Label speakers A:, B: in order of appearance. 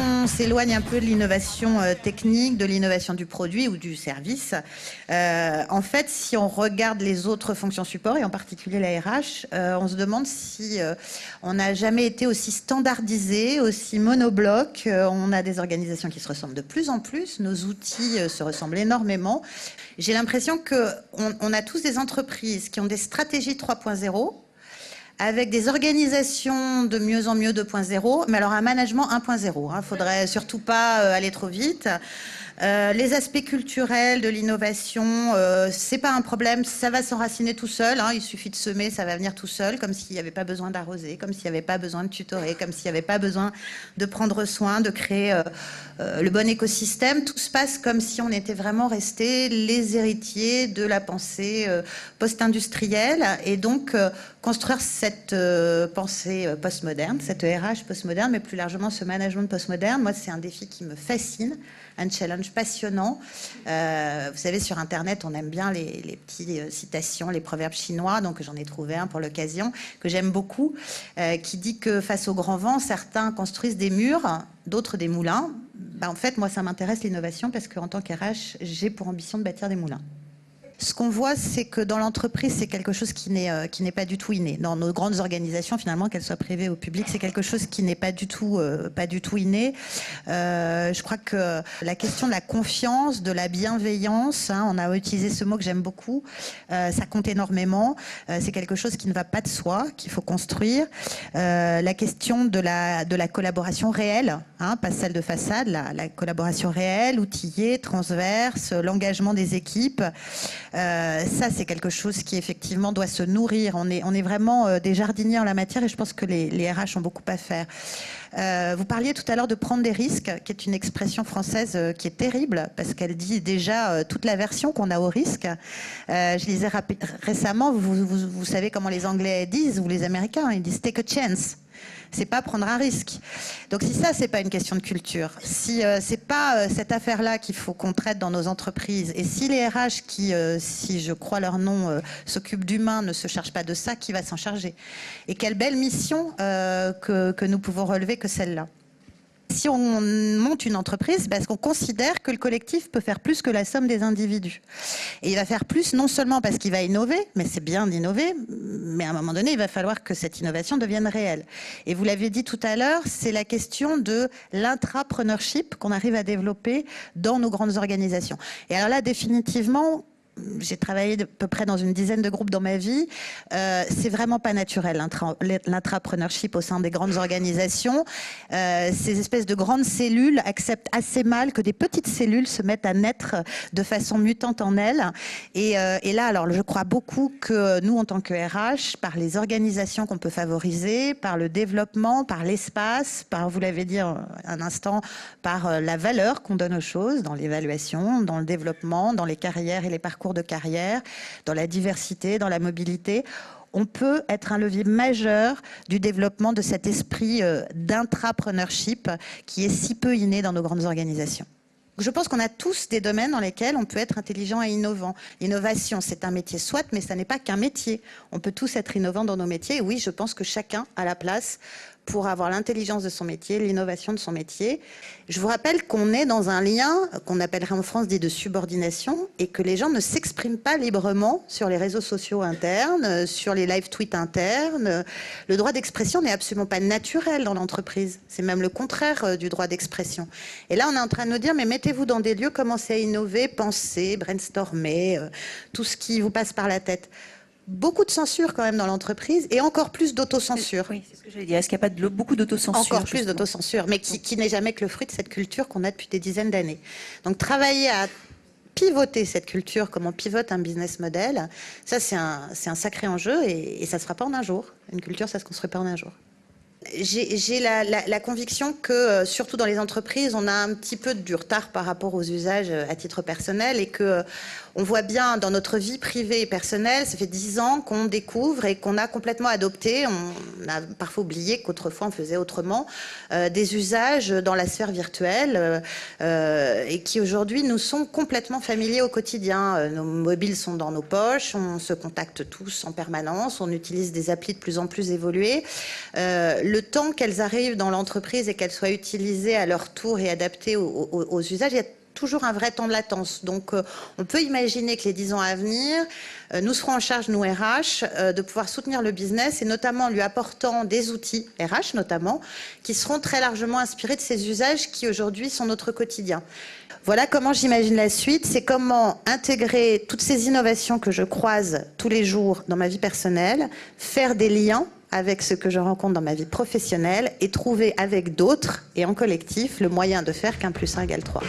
A: on s'éloigne un peu de l'innovation technique, de l'innovation du produit ou du service, en fait, si on regarde les autres fonctions support, et en particulier la RH, on se demande si on n'a jamais été aussi standardisé, aussi monobloc. On a des organisations qui se ressemblent de plus en plus, nos outils se ressemblent énormément. J'ai l'impression qu'on a tous des entreprises qui ont des stratégies 3.0, avec des organisations de mieux en mieux 2.0, mais alors un management 1.0. Il ne faudrait surtout pas aller trop vite. Les aspects culturels de l'innovation, c'est pas un problème, ça va s'enraciner tout seul, il suffit de semer, ça va venir tout seul, comme s'il n'y avait pas besoin d'arroser, comme s'il n'y avait pas besoin de tutorer, comme s'il n'y avait pas besoin de prendre soin, de créer le bon écosystème. Tout se passe comme si on était vraiment restés les héritiers de la pensée post-industrielle, et donc construire cette pensée postmoderne, cette RH postmoderne, mais plus largement ce management postmoderne, moi c'est un défi qui me fascine, un challenge passionnant. Vous savez, sur Internet, on aime bien les petites citations, les proverbes chinois, donc j'en ai trouvé un pour l'occasion, que j'aime beaucoup, qui dit que face au grand vent, certains construisent des murs, d'autres des moulins. En fait, moi, ça m'intéresse l'innovation parce qu'en tant qu'RH, j'ai pour ambition de bâtir des moulins. Ce qu'on voit, c'est que dans l'entreprise, c'est quelque chose qui n'est pas du tout inné. Dans nos grandes organisations, finalement, qu'elles soient privées ou publiques, c'est quelque chose qui n'est pas du tout inné. Je crois que la question de la confiance, de la bienveillance, on a utilisé ce mot que j'aime beaucoup, ça compte énormément. C'est quelque chose qui ne va pas de soi, qu'il faut construire. La question de la collaboration réelle, pas celle de façade, la collaboration réelle, outillée, transverse, l'engagement des équipes. Ça, c'est quelque chose qui effectivement doit se nourrir. On est vraiment des jardiniers en la matière et je pense que les RH ont beaucoup à faire. Vous parliez tout à l'heure de prendre des risques, qui est une expression française qui est terrible parce qu'elle dit déjà toute l'aversion qu'on a au risque. Je lisais récemment, vous savez comment les Anglais disent, ou les Américains, ils disent « take a chance ». C'est pas prendre un risque. Donc si ça, c'est pas une question de culture, si c'est pas cette affaire-là qu'il faut qu'on traite dans nos entreprises, et si les RH qui, si je crois leur nom, s'occupent d'humains, ne se chargent pas de ça, qui va s'en charger? Et quelle belle mission que nous pouvons relever que celle-là. Si on monte une entreprise, parce qu'on considère que le collectif peut faire plus que la somme des individus. Et il va faire plus non seulement parce qu'il va innover, mais c'est bien d'innover, mais à un moment donné, il va falloir que cette innovation devienne réelle. Et vous l'avez dit tout à l'heure, c'est la question de l'intrapreneurship qu'on arrive à développer dans nos grandes organisations. Et alors là, définitivement, j'ai travaillé à peu près dans une dizaine de groupes dans ma vie. C'est vraiment pas naturel, l'intrapreneurship au sein des grandes organisations. Ces espèces de grandes cellules acceptent assez mal que des petites cellules se mettent à naître de façon mutante en elles. Et là, alors, je crois beaucoup que nous, en tant que RH, par les organisations qu'on peut favoriser, par le développement, par l'espace, par, vous l'avez dit un instant, par la valeur qu'on donne aux choses, dans l'évaluation, dans le développement, dans les carrières et les parcours de carrière, dans la diversité, dans la mobilité, on peut être un levier majeur du développement de cet esprit d'intrapreneurship qui est si peu inné dans nos grandes organisations. Je pense qu'on a tous des domaines dans lesquels on peut être intelligent et innovant. L'innovation, c'est un métier soit, mais ça n'est pas qu'un métier. On peut tous être innovants dans nos métiers. Et oui, je pense que chacun a la place pour avoir l'intelligence de son métier, l'innovation de son métier. Je vous rappelle qu'on est dans un lien qu'on appellerait en France dit de subordination et que les gens ne s'expriment pas librement sur les réseaux sociaux internes, sur les live tweets internes. Le droit d'expression n'est absolument pas naturel dans l'entreprise. C'est même le contraire du droit d'expression. Et là, on est en train de nous dire, mais mettez-vous dans des lieux, commencez à innover, penser, brainstormer, tout ce qui vous passe par la tête. Beaucoup de censure quand même dans l'entreprise et encore plus d'autocensure.
B: Oui, c'est ce que j'allais dire. Est-ce qu'il n'y a pas beaucoup d'autocensure?
A: Encore plus d'autocensure, mais qui n'est jamais que le fruit de cette culture qu'on a depuis des dizaines d'années. Donc travailler à pivoter cette culture, comme on pivote un business model, ça c'est un sacré enjeu et ça ne se fera pas en un jour. Une culture, ça ne se construit pas en un jour. J'ai la conviction que, surtout dans les entreprises, on a un petit peu du retard par rapport aux usages à titre personnel et que on voit bien dans notre vie privée et personnelle, ça fait 10 ans qu'on découvre et qu'on a complètement adopté, on a parfois oublié qu'autrefois on faisait autrement, des usages dans la sphère virtuelle et qui aujourd'hui nous sont complètement familiers au quotidien. Nos mobiles sont dans nos poches, on se contacte tous en permanence, on utilise des applis de plus en plus évoluées. le temps qu'elles arrivent dans l'entreprise et qu'elles soient utilisées à leur tour et adaptées aux usages, il y a toujours un vrai temps de latence. Donc, on peut imaginer que les 10 ans à venir, nous serons en charge, nous RH, de pouvoir soutenir le business et notamment en lui apportant des outils, RH notamment, qui seront très largement inspirés de ces usages qui aujourd'hui sont notre quotidien. Voilà comment j'imagine la suite, c'est comment intégrer toutes ces innovations que je croise tous les jours dans ma vie personnelle, faire des liens avec ce que je rencontre dans ma vie professionnelle et trouver avec d'autres et en collectif le moyen de faire qu'1 + 1 = 3.